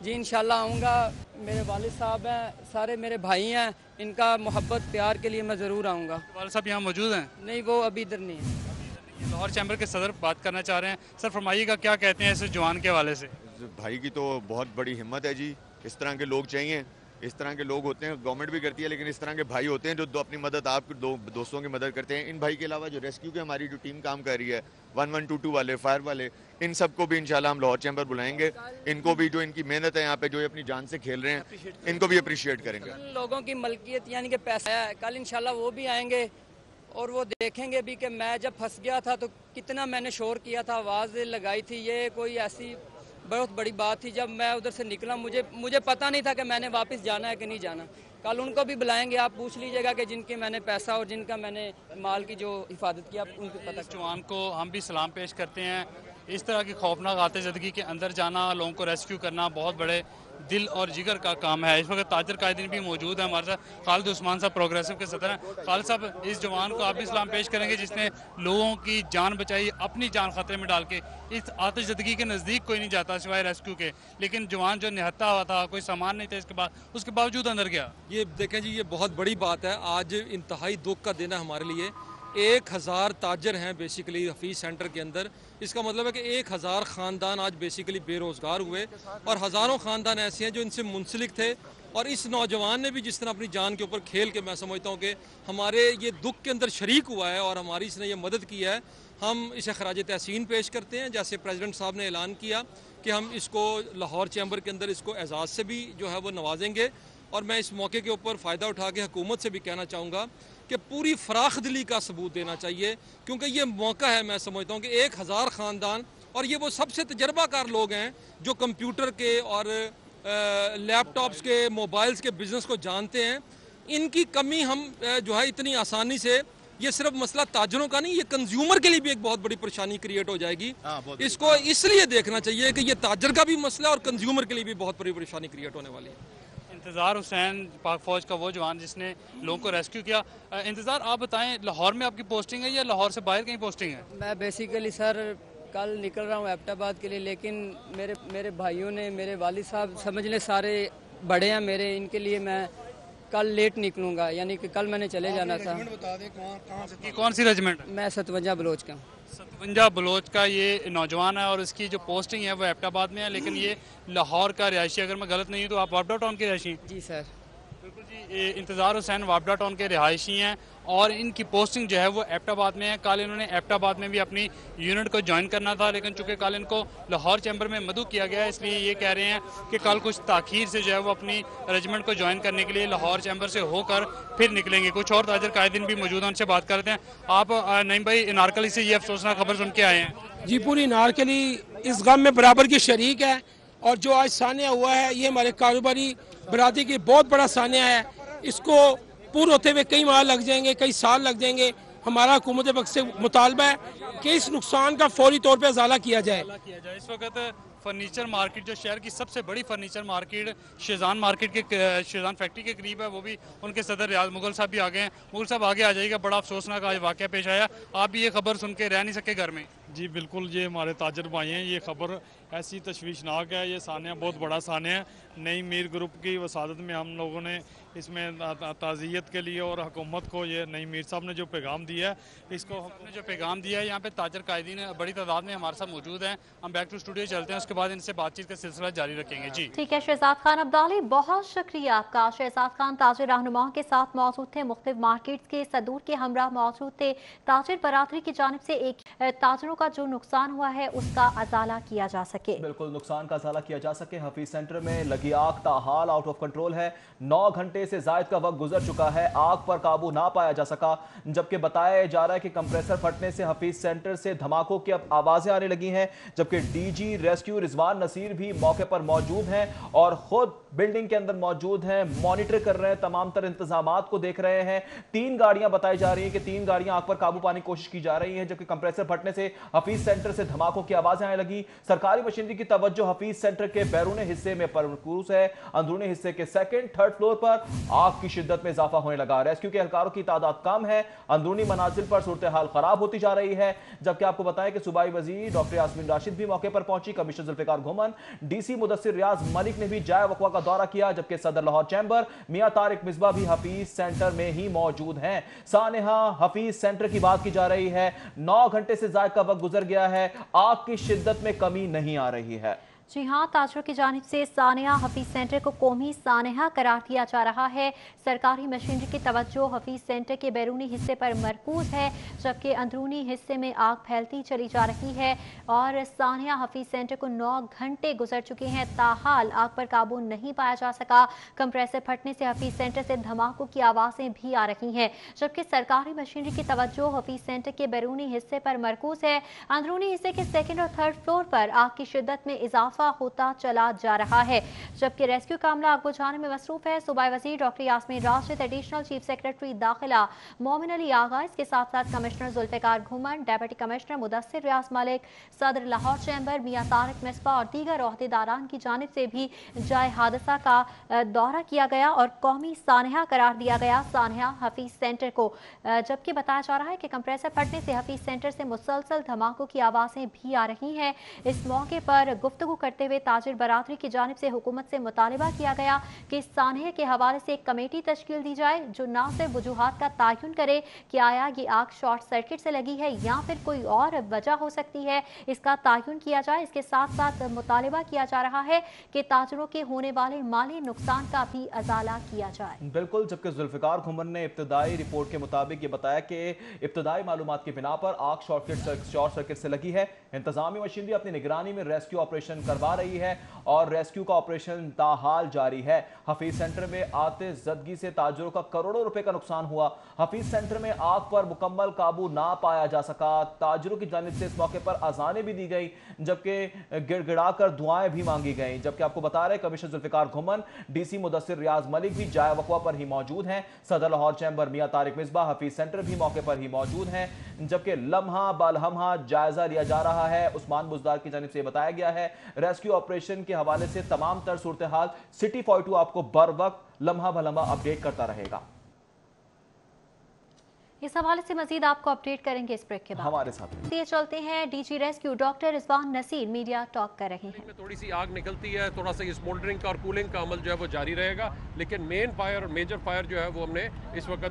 जी इंशाल्लाह आऊँगा। मेरे वालिद साहब हैं, सारे मेरे भाई हैं, इनका मोहब्बत प्यार के लिए मैं ज़रूर आऊँगा। वालिद साहब यहाँ मौजूद हैं? नहीं, वो अभी इधर नहीं है। लाहौर चैम्बर के सदर बात करना चाह रहे हैं। सर फरमाइएगा, क्या कहते हैं इस जवान के हवाले से? भाई की तो बहुत बड़ी हिम्मत है जी, इस तरह के लोग चाहिए। इस तरह के लोग होते हैं, गवर्नमेंट भी करती है, लेकिन इस तरह के भाई होते हैं जो अपनी मदद आप दोस्तों की मदद करते हैं। इन भाई के अलावा जो रेस्क्यू की हमारी जो टीम काम कर रही है, 1122 वाले, फायर वाले, इन सबको भी इंशाल्लाह हम लाहौर चैम्बर बुलाएंगे। इनको भी जो इनकी मेहनत है यहाँ पे, जो अपनी जान से खेल रहे हैं, इनको भी अप्रिशिएट करेंगे। लोगों की मलकियत यानी कि पैसा है, कल इंशाल्लाह वो भी आएंगे और वो देखेंगे भी कि मैं जब फंस गया था तो कितना मैंने शोर किया था, आवाज़ लगाई थी। ये कोई ऐसी बहुत बड़ी बात थी। जब मैं उधर से निकला, मुझे पता नहीं था कि मैंने वापस जाना है कि नहीं जाना। कल उनको भी बुलाएंगे, आप पूछ लीजिएगा कि जिनके मैंने पैसा और जिनका मैंने माल की जो हिफाजत की, आप उनको पता। जवान को हम भी सलाम पेश करते हैं। इस तरह की खौफनाक आतिशज़दगी के अंदर जाना, लोगों को रेस्क्यू करना बहुत बड़े दिल और जिगर का काम है। इस वक्त ताजर कायदीन भी मौजूद है हमारे साथ। खालिद उस्मान साहब प्रोग्रेसिव के सदर हैं। खालिद साहब, इस जवान को आप भी सलाम पेश करेंगे जिसने लोगों की जान बचाई, अपनी जान खतरे में डाल के। इस आतिशज़दगी के नज़दीक कोई नहीं जाता सिवाय रेस्क्यू के, लेकिन जवान जो निहत्ता हुआ था, कोई सामान नहीं था इसके बाद, उसके बावजूद अंदर गया। ये देखें जी, ये बहुत बड़ी बात है। आज इंतहाई दुख का दिन है हमारे लिए। 1000 ताजर हैं बेसिकली हफीज़ सेंटर के अंदर। इसका मतलब है कि 1000 ख़ानदान आज बेसिकली बेरोज़गार हुए और हज़ारों ख़ानदान ऐसे हैं जो इनसे मुंसलिक थे। और इस नौजवान ने भी जिस तरह अपनी जान के ऊपर खेल के, मैं समझता हूँ कि हमारे ये दुख के अंदर शरीक हुआ है और हमारी इसने ये मदद की है। हम इसे खराज तहसीन पेश करते हैं। जैसे प्रेसिडेंट साहब ने ऐलान किया कि हम इसको लाहौर चैम्बर के अंदर इसको एजाज़ से भी जो है वो नवाजेंगे। और मैं इस मौके के ऊपर फ़ायदा उठा के हुकूमत से भी कहना चाहूँगा कि पूरी फराख दिली का सबूत देना चाहिए, क्योंकि ये मौका है, मैं समझता हूँ कि 1000 ख़ानदान, और ये वो सबसे तजर्बाकार लोग हैं जो कंप्यूटर के और लैपटॉप्स के, मोबाइल्स के बिज़नेस को जानते हैं। इनकी कमी हम जो है इतनी आसानी से, ये सिर्फ मसला ताजरों का नहीं, ये कंज्यूमर के लिए भी एक बहुत बड़ी परेशानी क्रिएट हो जाएगी। इसको इसलिए देखना चाहिए कि ये ताजर का भी मसला और कंज्यूमर के लिए भी बहुत बड़ी परेशानी क्रिएट होने वाली है। इंतज़ार हुसैन, पाक फ़ौज का वो जवान जिसने लोगों को रेस्क्यू किया। इंतज़ार, आप बताएं, लाहौर में आपकी पोस्टिंग है या लाहौर से बाहर कहीं पोस्टिंग है? मैं बेसिकली सर कल निकल रहा हूँ एबटाबाद के लिए, लेकिन मेरे भाइयों ने, मेरे वालिद साहब समझ लें सारे बड़े हैं मेरे, इनके लिए मैं कल लेट निकलूँगा। यानी कि कल मैंने चले जाना था। कौन सी रेजिमेंट? मैं 57 बलोच का। 57 बलोच का ये नौजवान है और इसकी जो पोस्टिंग है वो एबटाबाद में है, लेकिन ये लाहौर का रिहायशी, अगर मैं गलत नहीं हूँ तो आप वापडा टाउन के रिहायशी हैं? जी सर, बिल्कुल जी। ये इंतज़ार हुसैन वापडा टाउन के रिहायशी हैं और इनकी पोस्टिंग जो है वो एबटाबाद में है। कल इन्होंने एबटाबाद में भी अपनी यूनिट को ज्वाइन करना था, लेकिन चूँकि कल इनको लाहौर चैम्बर में मदऊ किया गया है, इसलिए ये कह रहे हैं कि कल कुछ ताख़ीर से जो है वो अपनी रेजिमेंट को ज्वाइन करने के लिए लाहौर चैम्बर से होकर फिर निकलेंगे। कुछ और ताजर कायदीन भी मौजूद हैं, उनसे बात करते हैं। आप नईम भाई, नारकली से ये अफसोसनाक खबर सुन के आए हैं? जी, पूरी नारकली इस गम में बराबर की शरीक है और जो आज सानिया हुआ है ये हमारे कारोबारी बरादरी की बहुत बड़ा सानिया है। इसको पूर्ण होते हुए कई माह लग जाएंगे, कई साल लग जाएंगे। हमारा हुकूमत वक्त से मुतालबा है कि इस नुकसान का फौरी तौर पर अजाला किया जाए। इस वक्त फर्नीचर मार्केट, जो शहर की सबसे बड़ी फर्नीचर मार्केट शेजान मार्केट के, शेजान फैक्ट्री के करीब है, वो भी उनके सदर रियाज मुगल साहब भी आ गए हैं। मुगल साहब आगे आ जाइएगा, बड़ा अफसोसनाक आज वाक़या पेश आया। आप भी ये खबर सुन के रह नहीं सके घर में? जी बिल्कुल, ये हमारे ताजर भाई हैं। ये खबर ऐसी तशवीशनाक है। ये सानिया बहुत बड़ा सानिया है। नई मीर ग्रुप की वसादत में हम लोगों ने इसमें ताज़ियत के लिए और हुकूमत को ये नई मीर साहब ने जो पैगाम दिया है, इसको हमने जो पैगाम दिया है, यहाँ पे ताजर कायदीन बड़ी तादाद में हमारे साथ मौजूद हैं। हम बैक टू स्टूडियो चलते हैं, उसके बाद इनसे बातचीत का सिलसिला जारी रखेंगे। जी ठीक है। शहजाद खान अब्दाली, बहुत शुक्रिया आपका। शहजाद खान ताजर रहनुमाओं के साथ मौजूद थे, मुख्तलिफ मार्केट के सदूर के हमरा मौजूद थे। ताजर बरादरी की जानिब से एक ताजरों का जो नुकसान हुआ है उसका अजाला किया जा सके। बिल्कुल, नुकसान का अजाला किया जा सके। हफीज सेंटर में लगी आग ताहाल आउट ऑफ कंट्रोल है। 9 घंटे से जायद का वक्त गुजर चुका है, आग पर काबू ना पाया जा सका, जबकि बताया जा रहा है कि कंप्रेसर फटने से हफीज सेंटर से धमाकों की अब आवाजें आने लगी हैं। जबकि डीजी रेस्क्यू रिजवान नसीर भी मौके पर मौजूद हैं और खुद बिल्डिंग के अंदर मौजूद हैं, मॉनिटर कर रहे हैं, तमाम तर इंतजामात को देख रहे हैं। 3 गाड़ियां बताई जा रही हैं कि 3 गाड़ियां आग पर काबू पाने की कोशिश की जा रही है, जबकि कंप्रेसर फटने से हफीज सेंटर से धमाकों की आवाजें आने लगी। सरकारी मशीनरी की तवज्जो हफीज सेंटर के बैरूनी हिस्से में मरकूज है। अंदरूनी हिस्से के सेकंड थर्ड फ्लोर पर आग की शिद्दत में इजाफा होने लगा। रेस्क्यू के एहलकारों की तादाद कम है। अंदरूनी मनाजिल पर सूरत हाल खराब होती जा रही है। जबकि आपको बताएं कि सूबाई वजीर डॉक्टर यास्मीन राशिद भी मौके पर पहुंची। कमिश्नर जुल्फिकार घुमन, डीसी मुदस्सिर रियाज मलिक ने भी जाए वकवा का दौरा किया। जबकि सदर लाहौर चैंबर मियां तारिक मिसबा भी हफीज सेंटर में ही मौजूद हैं। सानेहा हफीज सेंटर की बात की जा रही है। 9 घंटे से ज्यादा का वक्त गुजर गया है, आग की शिद्दत में कमी नहीं आ रही है। जी हाँ, ताजरों की जानिब से सानेहा हफीज सेंटर को कौमी सानेहा करार दिया जा रहा है। सरकारी मशीनरी की तवज्जो हफीज सेंटर के बैरूनी हिस्से पर मरकूज है, जबकि अंदरूनी हिस्से में आग फैलती चली जा रही है। और सानेहा हफीज सेंटर को 9 घंटे गुजर चुके हैं, ताहाल आग पर काबू नहीं पाया जा सका। कंप्रेसर फटने से हफीज सेंटर से धमाकों की आवाज़ें भी आ रही हैं। जबकि सरकारी मशीनरी की तवज्जो हफीज सेंटर के बैरूनी हिस्से पर मरकूज है। अंदरूनी हिस्से के सेकेंड और थर्ड फ्लोर पर आग की शिद्दत में इजाफा होता चला जा रहा है। जबकि रेस्क्यू का अमला आग बुझाने में मसरूफ है। सूबाई वजीर doctor Yasmin Rashid, additional chief secretary दाखिला मोमिन अली आगा, इसके साथ साथ कमिश्नर जुल्फिकार घुमन, डेप्यूटी कमिश्नर मुदस्सिर रियाज मलिक, सदर लाहौर चैंबर मियां तारिक मिसबा और दीगर ओहदेदारान की जानिब से भी जाए हादसा का दौरा किया गया और कौमी सानेहा करार दिया गया सानेहा हफीज सेंटर को। जबकि बताया जा रहा है कि कंप्रेसर फटने से हफीज सेंटर से मुसलसल धमाकों की आवाज़ें भी आ रही हैं। इस मौके पर गुफ्तगू करते हुए ताजिर बरादरी की जानिब से हुकूमत से मुतालिबा किया गया कि सानेहा के हवाले से एक कमेटी तश्कील दी जाए जो न सिर्फ वजूहात का तयन करे कि आया ये आग शॉर्ट सर्किट से लगी है या फिर कोई और वजह हो सकती है, इसका तयन किया जाए। इसके साथ साथ मुतालिबा किया जा रहा है कि ताजिरों के होने वाले माली नुकसान का भी अजाला किया जाए। बिल्कुल, जबकि जुल्फिकार घुमन ने इब्तदाई रिपोर्ट के मुताबिक ये बताया कि इब्तदाई मालूमात की बिना पर आग शॉर्ट सर्किट से लगी है। इंतजामी मशीनरी अपनी निगरानी में रेस्क्यू ऑपरेशन करवा रही है और रेस्क्यू का ऑपरेशन ताहाल जारी है। हफीज सेंटर में आते जदगी से ताजिरों का करोड़ों रुपए का नुकसान हुआ। हफीज सेंटर में आग पर मुकम्मल काबू ना पाया जा सका। ताजिरों की जानिब से इस मौके पर अजानें भी दी गई, जबकि गिड़गिड़ाकर दुआएं भी मांगी गई। जबकि आपको बता रहे कमिश्नर जुल्फिकार घुमन, डीसी मुदस्सिर रियाज मलिक भी जाए वकवा पर ही मौजूद हैं। सदर लाहौर चैंबर मियां तारिक मिसबा हफीज सेंटर भी मौके पर ही मौजूद हैं। जबकि लम्हा बलहमा जायजा लिया जा रहा है। उस्मान बुजदार की जानिब से बताया गया है रेस्क्यू ऑपरेशन के हवाले से तमाम तर सूरत हाल सिटी 42 आपको बर वक्त लम्हा भलम्हा अपडेट करता रहेगा। इस हवाले से मजीद आपको अपडेट करेंगे इस ब्रेक के बाद। हमारे साथ ये चलते हैं, DG rescue doctor Rizwan Naseer media talk कर रहे हैं। थोड़ी सी आग निकलती है, थोड़ा सा स्मोल्डरिंग का और कूलिंग का अमल जो है वो जारी रहेगा, लेकिन मेन फायर और मेजर फायर जो है वो हमने इस वक्त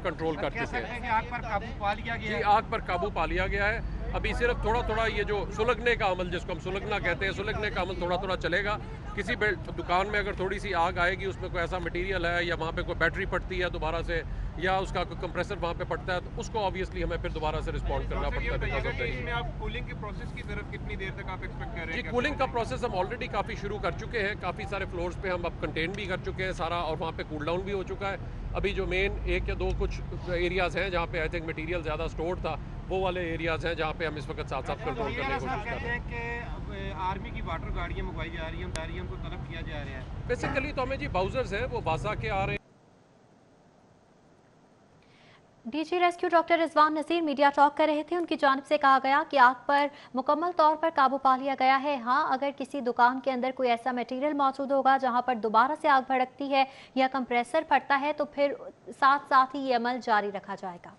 कंट्रोल कर चुके हैं। आग पर काबू पा लिया गया है? आग पर काबू पा लिया गया है। अभी सिर्फ थोड़ा थोड़ा ये जो सुलगने का अमल, जिसको हम सुलगना कहते हैं, सुलगने का अमल थोड़ा थोड़ा चलेगा। किसी दुकान में अगर थोड़ी सी आग आएगी, उसमें कोई ऐसा मटेरियल है या वहाँ पे कोई बैटरी फटती है दोबारा से, या उसका कोई कंप्रेसर वहाँ पे फटता है, तो उसको ऑब्वियसली हमें फिर दोबारा से रिस्पॉन्ड करना पड़ता है। इसमें आप कूलिंग की प्रोसेस की तरफ कितनी देर तक आप एक्सपेक्ट कर रहे हैं? जी, कूलिंग का प्रोसेस हम ऑलरेडी काफ़ी शुरू कर चुके हैं। काफ़ी सारे फ्लोर्स पे हम अब कंटेन भी कर चुके हैं सारा, और वहाँ पे कूल डाउन भी हो चुका है। अभी जो मेन 1 या 2 कुछ एरियाज़ हैं जहाँ पे आई थिंक मटीरियल ज़्यादा स्टोर था, वो वाले एरियाज़ हैं जहाँ पे हम इस वक्त साथ साथ कंट्रोल करने की कोशिश कर रहे हैं। कि आर्मी की वाटर गाड़ियाँ मंगवाई जा रही हैं, उनको तलब किया जा रहा है। बेसिकली तो हमें जी बाउजर्स हैं वो वासा के आ रहे हैं। DG rescue doctor Rizwan Naseer media talk कर रहे थे। उनकी जानिब से कहा गया कि आग पर मुकम्मल तौर पर काबू पा लिया गया है। हाँ, अगर किसी दुकान के अंदर कोई ऐसा मटेरियल मौजूद होगा जहां पर दोबारा से आग भड़कती है या कंप्रेसर फटता है, तो फिर साथ साथ ही ये अमल जारी रखा जाएगा।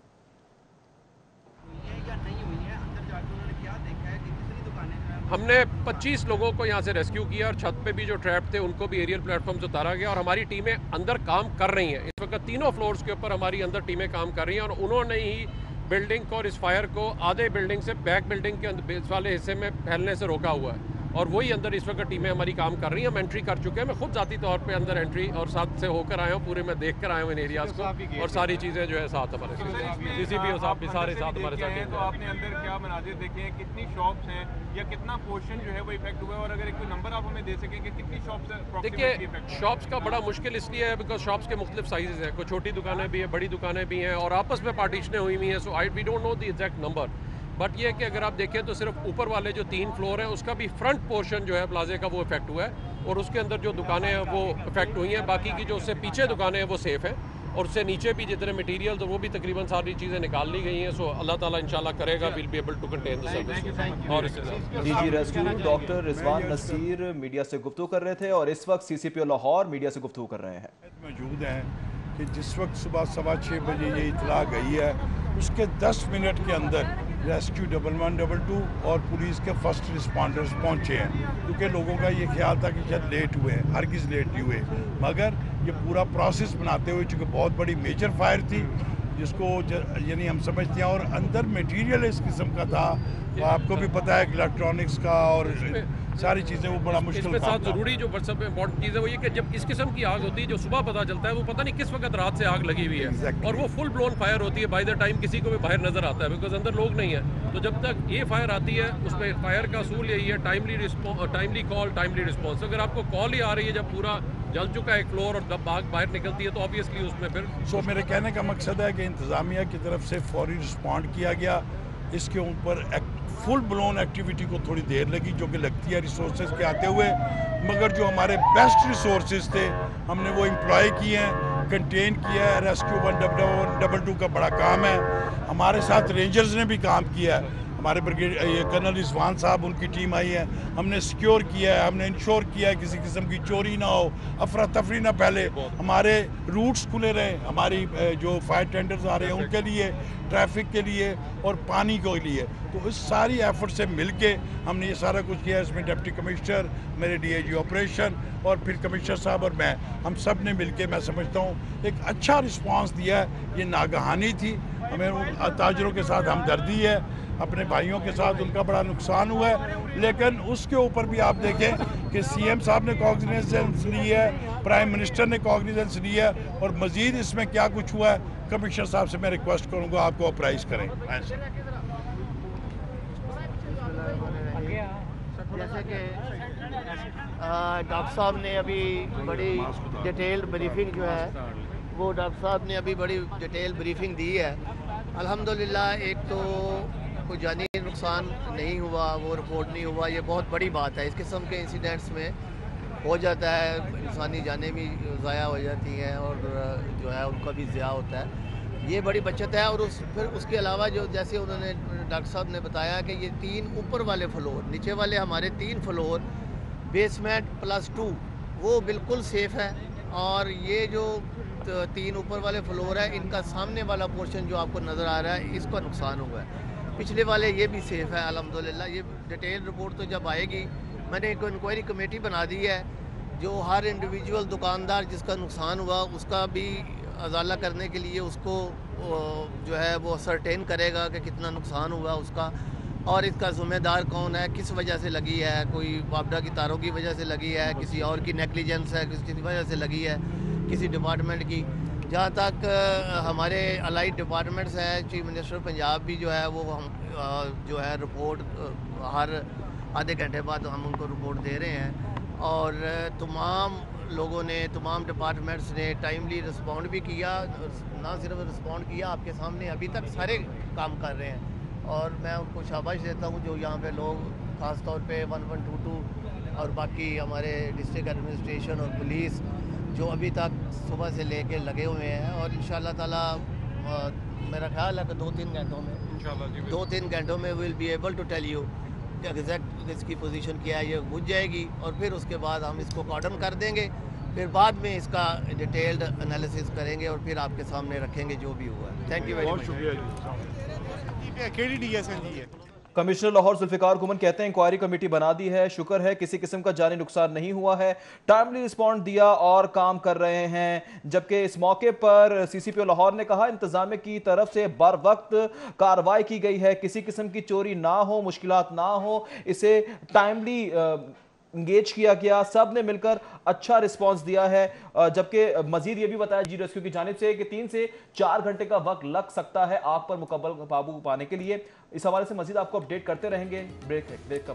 हमने 25 लोगों को यहाँ से रेस्क्यू किया और छत पे भी जो ट्रैप थे उनको भी एरियल प्लेटफॉर्म से उतारा गया, और हमारी टीमें अंदर काम कर रही हैं। इस वक्त 3 फ्लोर्स के ऊपर हमारी अंदर टीमें काम कर रही हैं, और उन्होंने ही बिल्डिंग को और इस फायर को आधे बिल्डिंग से बैक बिल्डिंग के बेस वाले हिस्से में फैलने से रोका हुआ है, और वही अंदर इस वक्त टीमें हमारी काम कर रही हैं। हम एंट्री कर चुके हैं, मैं खुद ज़ाती तौर पे अंदर एंट्री और साथ से होकर आया हूँ, पूरे मैं देख कर आया हूँ इन एरियाज़ को, और सारी चीज़ें जो है साथ हमारे CCPO साहब भी सारे साथ हमारे साथ। तो आपने अंदर क्या मनाजिर देखे हैं, कितनी शॉप्स हैं या कितना पोर्शन जो है वो इफेक्ट हुआ है, और अगर एक कोई नंबर आप हमें दे सकें कि कितनी शॉप्स? देखिए, शॉप्स का बड़ा मुश्किल इसलिए है बिकॉज शॉप्स के मुख्तलिफ साइजेस हैं, कोई छोटी दुकानें भी हैं, बड़ी दुकानें भी हैं, और आपस में पार्टीशनें हुई हुई हैं, so we don't know the exact number. But ये है कि अगर आप देखें तो सिर्फ ऊपर वाले जो 3 फ्लोर हैं उसका भी फ्रंट पोर्शन जो है प्लाजे का वो इफेक्ट हुआ है, और उसके अंदर जो दुकानें हैं वो इफेक्ट हुई हैं। बाकी की जो उससे पीछे दुकानें हैं वो सेफ हैं, और उससे नीचे भी जितने मटीरियल वो भी तकरीबन सारी चीज़ें निकाल ली गई हैं। सो अल्लाह ताला इंशाल्लाह करेगा, will be able to contain the service. और DG rescue doctor Rizwan Naseer media से गुफ्तगू कर रहे थे और इस वक्त सीसीपीओ लाहौर मीडिया से गुफ्तगू कर रहे हैं। मौजूद हैं कि जिस वक्त सुबह 6:15 बजे ये इतला गई है उसके 10 मिनट के अंदर रेस्क्यू 1112 और पुलिस के फर्स्ट रिस्पॉन्डर्स पहुंचे हैं, क्योंकि लोगों का ये ख्याल था कि शायद लेट हुए हैं, हरगिज़ लेट नहीं हुए, मगर ये पूरा प्रोसेस बनाते हुए चूँकि बहुत बड़ी मेजर फायर थी जिसको यानी हम समझते हैं, और अंदर मटेरियल इस किस्म का था, आपको भी पता है इलेक्ट्रॉनिक्स का और सारी चीज़ें, वो बड़ा मुश्किल इसमें साथ ज़रूरी जो सबसे इम्पोर्टेंट चीज़ है वो ये कि जब इस किस्म की आग होती है जो सुबह पता चलता है वो पता नहीं किस वक्त रात से आग लगी हुई है और वो फुल ब्लोन फायर होती है बाय द टाइम किसी को भी बाहर नजर आता है, बिकॉज अंदर लोग नहीं है। तो जब तक ये फायर आती है उसमें फायर का असूल यही है टाइमली कॉल टाइमली रिस्पॉन्स। अगर आपको कॉल ही आ रही है जब पूरा जल चुका है फ्लोर और जब आग बाहर निकलती है तो ऑब्वियसली उसमें फिर मेरे कहने का मकसद है कि इंतज़ामिया की तरफ से फौरी रिस्पॉन्ड किया गया। इसके ऊपर फुल ब्लोन एक्टिविटी को थोड़ी देर लगी जो कि लगती है रिसोर्सेज के आते हुए, मगर जो हमारे बेस्ट रिसोर्सेज थे हमने वो एम्प्लॉय किए हैं, कंटेन किया है। रेस्क्यू 1112 का बड़ा काम है, हमारे साथ रेंजर्स ने भी काम किया है, हमारे ब्रिगेड ये कर्नल रिजवान साहब उनकी टीम आई है, हमने सिक्योर किया है, हमने इंश्योर किया है किसी किस्म की चोरी ना हो, अफरा तफरी ना फैले, हमारे रूट्स खुले रहे, हमारी जो फायर टेंडर्स आ रहे हैं उनके लिए, ट्रैफिक के लिए और पानी के लिए। तो इस सारी एफर्ट से मिलके हमने ये सारा कुछ किया। इसमें डिप्टी कमिश्नर, मेरे डीआईजी ऑपरेशन और फिर कमिश्नर साहब और मैं, हम सब ने मिलके मैं समझता हूँ एक अच्छा रिस्पांस दिया है। ये नागहानी थी, हमें ताजरों के साथ हमदर्दी है, अपने भाइयों के साथ उनका बड़ा नुकसान हुआ है, लेकिन उसके ऊपर भी आप देखें कि सीएम साहब ने कॉग्निजेंस ली है, प्राइम मिनिस्टर ने कॉग्निजेंस ली है, और मज़ीद इसमें क्या कुछ हुआ है कमिश्नर साहब से मैं रिक्वेस्ट करूंगा आपको अप्राइज करें। जैसे कि डॉक्टर साहब ने अभी बड़ी डिटेल्ड ब्रीफिंग जो है वो डॉक्टर साहब ने अभी बड़ी डिटेल ब्रीफिंग दी है। अल्हम्दुलिल्लाह एक तो कोई जानी नुकसान नहीं हुआ, वो रिपोर्ट नहीं हुआ, ये बहुत बड़ी बात है। इस किस्म के इंसिडेंट्स में हो जाता है, इंसानी जानें भी ज़ाया हो जाती हैं और जो है उनका भी ज़िया होता है, ये बड़ी बचत है। और फिर उसके अलावा जो जैसे उन्होंने डॉक्टर साहब ने बताया कि ये 3 ऊपर वाले फ्लोर, नीचे वाले हमारे 3 फ्लोर बेसमेंट +2 वो बिल्कुल सेफ़ है, और ये जो 3 ऊपर वाले फ्लोर है इनका सामने वाला पोर्शन जो आपको नज़र आ रहा है इसका नुकसान हुआ है, पिछले वाले ये भी सेफ़ है अल्हम्दुलिल्लाह। ये डिटेल रिपोर्ट तो जब आएगी, मैंने एक इंक्वायरी कमेटी बना दी है जो हर इंडिविजुअल दुकानदार जिसका नुकसान हुआ उसका भी अजाला करने के लिए उसको जो है वो सर्टेन करेगा कि कितना नुकसान हुआ उसका, और इसका ज़िम्मेदार कौन है, किस वजह से लगी है, कोई वापडा की तारों की वजह से लगी है, किसी और की नेग्लिजेंस है, किसी वजह से लगी है, किसी डिपार्टमेंट की। जहाँ तक हमारे अलाइड डिपार्टमेंट्स हैं, चीफ मिनिस्टर पंजाब भी जो है वो हम जो है रिपोर्ट हर आधे घंटे बाद हम उनको रिपोर्ट दे रहे हैं, और तमाम लोगों ने, तमाम डिपार्टमेंट्स ने टाइमली रिस्पॉन्ड भी किया, ना सिर्फ रिस्पॉन्ड किया, आपके सामने अभी तक सारे काम कर रहे हैं, और मैं उनको शाबाश देता हूँ जो यहाँ पे लोग ख़ास तौर पे 1122 और बाकी हमारे डिस्ट्रिक्ट एडमिनिस्ट्रेशन और पुलिस जो अभी तक सुबह से लेके लगे हुए हैं, और इंशाल्लाह ताला मेरा ख्याल है कि 2-3 घंटों में will be able to tell you exact इसकी पोजीशन क्या है, ये बुझ जाएगी, और फिर उसके बाद हम इसको कॉर्डन कर देंगे, फिर बाद में इसका डिटेल्ड एनालिसिस करेंगे और फिर आपके सामने रखेंगे जो भी हुआ है। Thank you very much. Commissioner Lahore Zulfiqar Guman कहते हैं इंक्वायरी कमेटी बना दी है, शुक्र है किसी किस्म का जानी नुकसान नहीं हुआ है, टाइमली रिस्पॉन्ड दिया और काम कर रहे हैं। जबकि इस मौके पर सीसीपीओ लाहौर ने कहा इंतजामिया की तरफ से बर वक्त कार्रवाई की गई है, किसी किस्म की चोरी ना हो, मुश्किलात ना हो, इसे टाइमली इंगेज किया गया, सब ने मिलकर अच्छा रिस्पांस दिया है। जबकि मजीद ये भी बताया जी रेस्क्यू की जानिब से कि 3 से 4 घंटे का वक्त लग सकता है आग पर मुकम्मल काबू पाने के लिए। इस हवाले से मजीद आपको अपडेट करते रहेंगे। ब्रेक का वक्त।